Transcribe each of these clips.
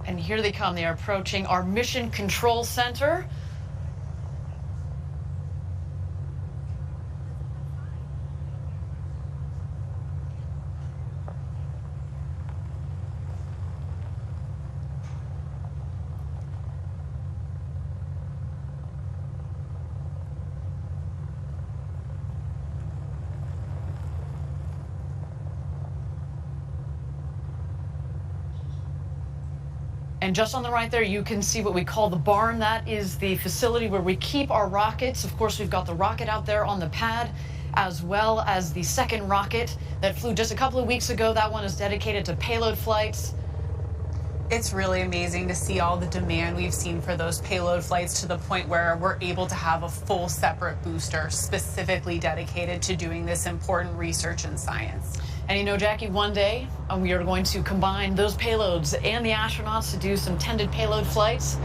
And here they come. They are approaching our mission control center. And just on the right there, you can see what we call the barn. That is the facility where we keep our rockets. Of course, we've got the rocket out there on the pad, as well as the second rocket that flew just a couple of weeks ago. That one is dedicated to payload flights. It's really amazing to see all the demand we've seen for those payload flights, to the point where we're able to have a full separate booster specifically dedicated to doing this important research in science. And you know, Jackie, one day we are going to combine those payloads and the astronauts to do some tended payload flights.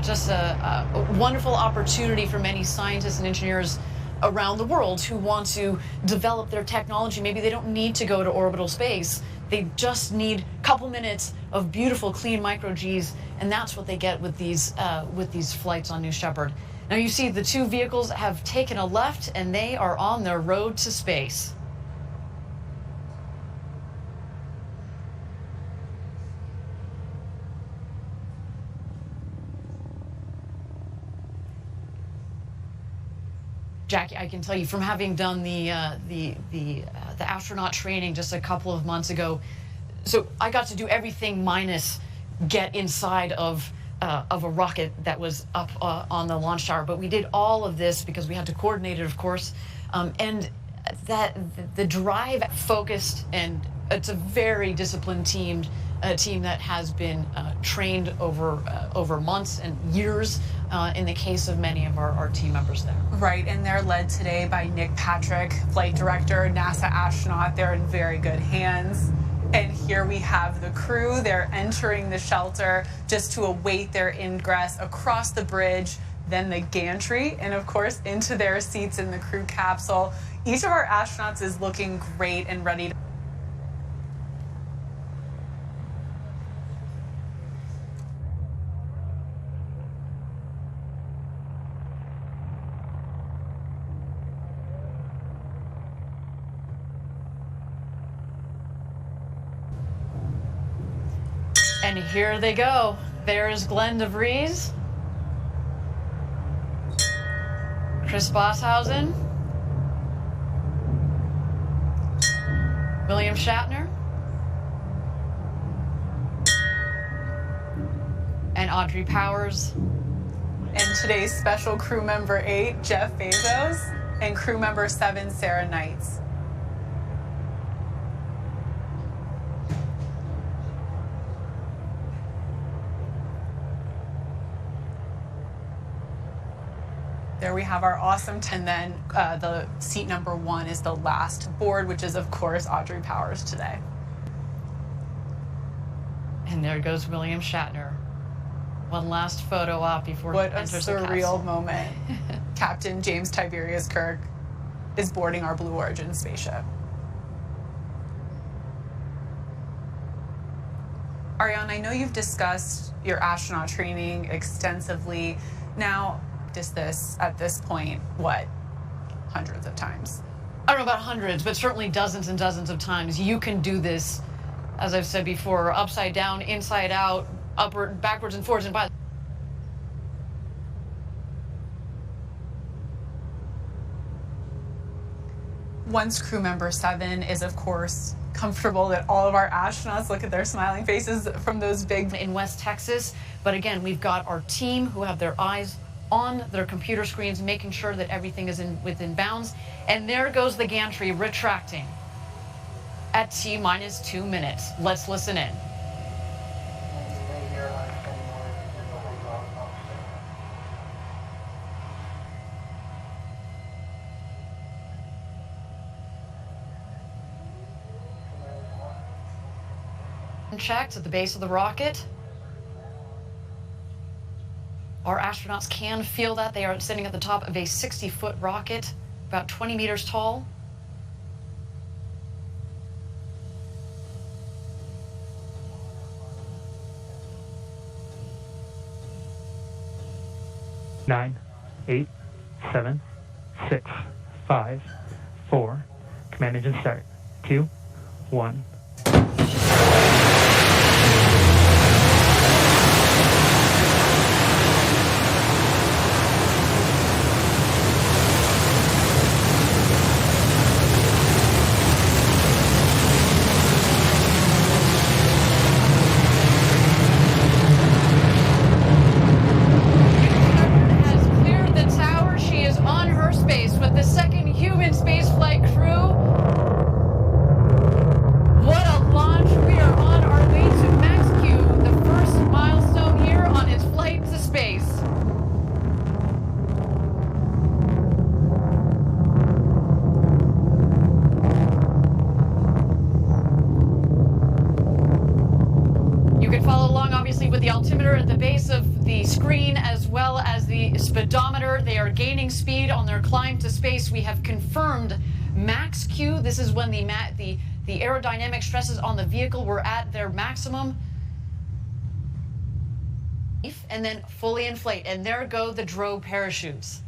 Just a wonderful opportunity for many scientists and engineers around the world who want to develop their technology. Maybe they don't need to go to orbital space. They just need a couple minutes of beautiful, clean micro-Gs, and that's what they get with these flights on New Shepard. Now you see the two vehicles have taken a left, and they are on their road to space. Jackie, I can tell you from having done the astronaut training just a couple of months ago, so I got to do everything minus get inside of a rocket that was up on the launch tower. But we did all of this because we had to coordinate it, of course, and that the drive, focused, and it's a very disciplined team that has been trained over months and years. In the case of many of our team members there. Right, and they're led today by Nick Patrick, flight director, NASA astronaut. They're in very good hands. And here we have the crew. They're entering the shelter just to await their ingress across the bridge, then the gantry, and of course into their seats in the crew capsule. Each of our astronauts is looking great and ready to And here they go. There's Glenn DeVries, Chris Bosshausen, William Shatner, and Audrey Powers. And today's special crew member 8, Jeff Bezos, and crew member 7, Sarah Knights. There we have our awesome 10. Then the seat number 1 is the last board, which is, of course, Audrey Powers today. And there goes William Shatner. One last photo op before he enters the castle. What a surreal moment. Captain James Tiberius Kirk is boarding our Blue Origin spaceship. Ariane, I know you've discussed your astronaut training extensively. Now, just this, at this point, what, hundreds of times? I don't know about hundreds, but certainly dozens and dozens of times. You can do this, as I've said before, upside down, inside out, upward, backwards and forwards and by. Once crew member 7 is, of course, comfortable, that all of our astronauts look at their smiling faces from those big... In West Texas, but again, we've got our team who have their eyes on their computer screens, making sure that everything is within bounds. And there goes the gantry retracting at T-minus 2 minutes. Let's listen in. Checks at the base of the rocket. Our astronauts can feel that. They are sitting at the top of a 60-foot rocket, about 20 meters tall. 9, 8, 7, 6, 5, 4. Command engine start. 2, 1. Speedometer. They are gaining speed on their climb to space. We have confirmed max Q. This is when the aerodynamic stresses on the vehicle were at their maximum. And then fully inflate. And there go the drogue parachutes.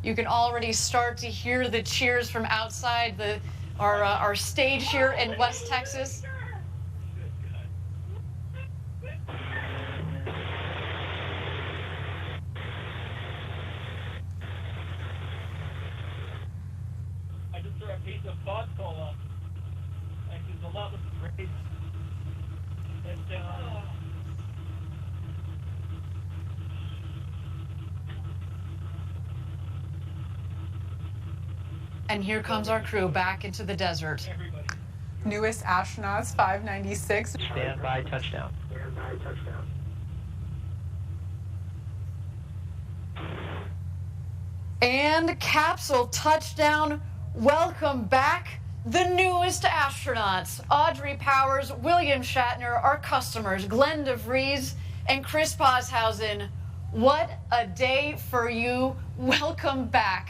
You can already start to hear the cheers from outside our stage here in West Texas. And here comes our crew back into the desert. Newest astronauts, 596. Stand by touchdown. And capsule touchdown. Welcome back, the newest astronauts. Audrey Powers, William Shatner, our customers, Glenn DeVries and Chris Poshausen. What a day for you. Welcome back.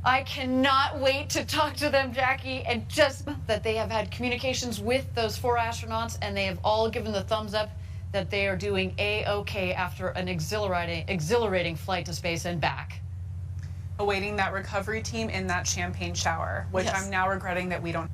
I cannot wait to talk to them, Jackie, and just that they have had communications with those 4 astronauts, and they have all given the thumbs up that they are doing A-OK after an exhilarating flight to space and back. Awaiting that recovery team in that champagne shower, which Yes. I'm now regretting that we don't.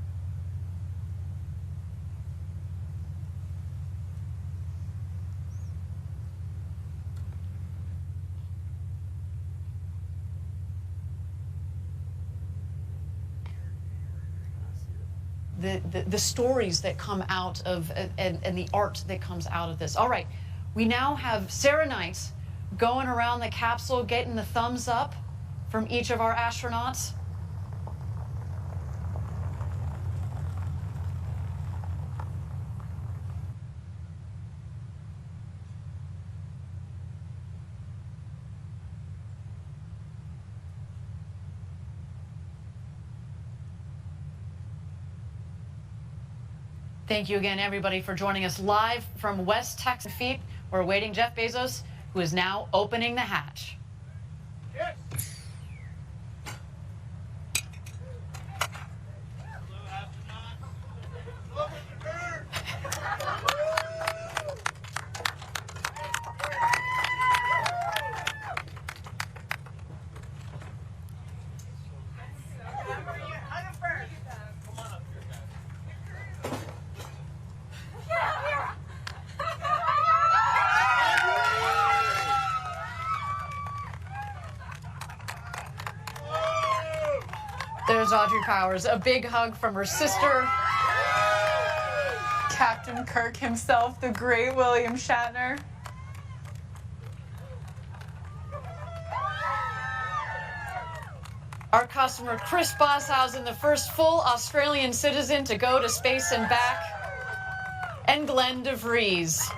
The stories that come out of and the art that comes out of this. All right, we now have Sarah Knights going around the capsule, getting the thumbs up from each of our astronauts. Thank you again, everybody, for joining us live from West Texas. We're awaiting Jeff Bezos, who is now opening the hatch. Yes. There's Audrey Powers. A big hug from her sister. Captain Kirk himself, the great William Shatner. Our customer, Chris Poshausen, the first full Australian citizen to go to space and back. And Glenn DeVries.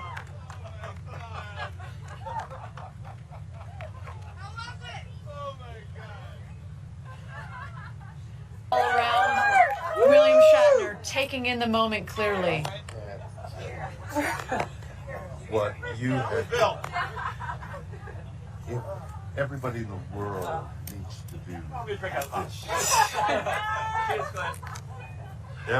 All around, William Shatner taking in the moment clearly. What you have done. Everybody in the world needs to do this.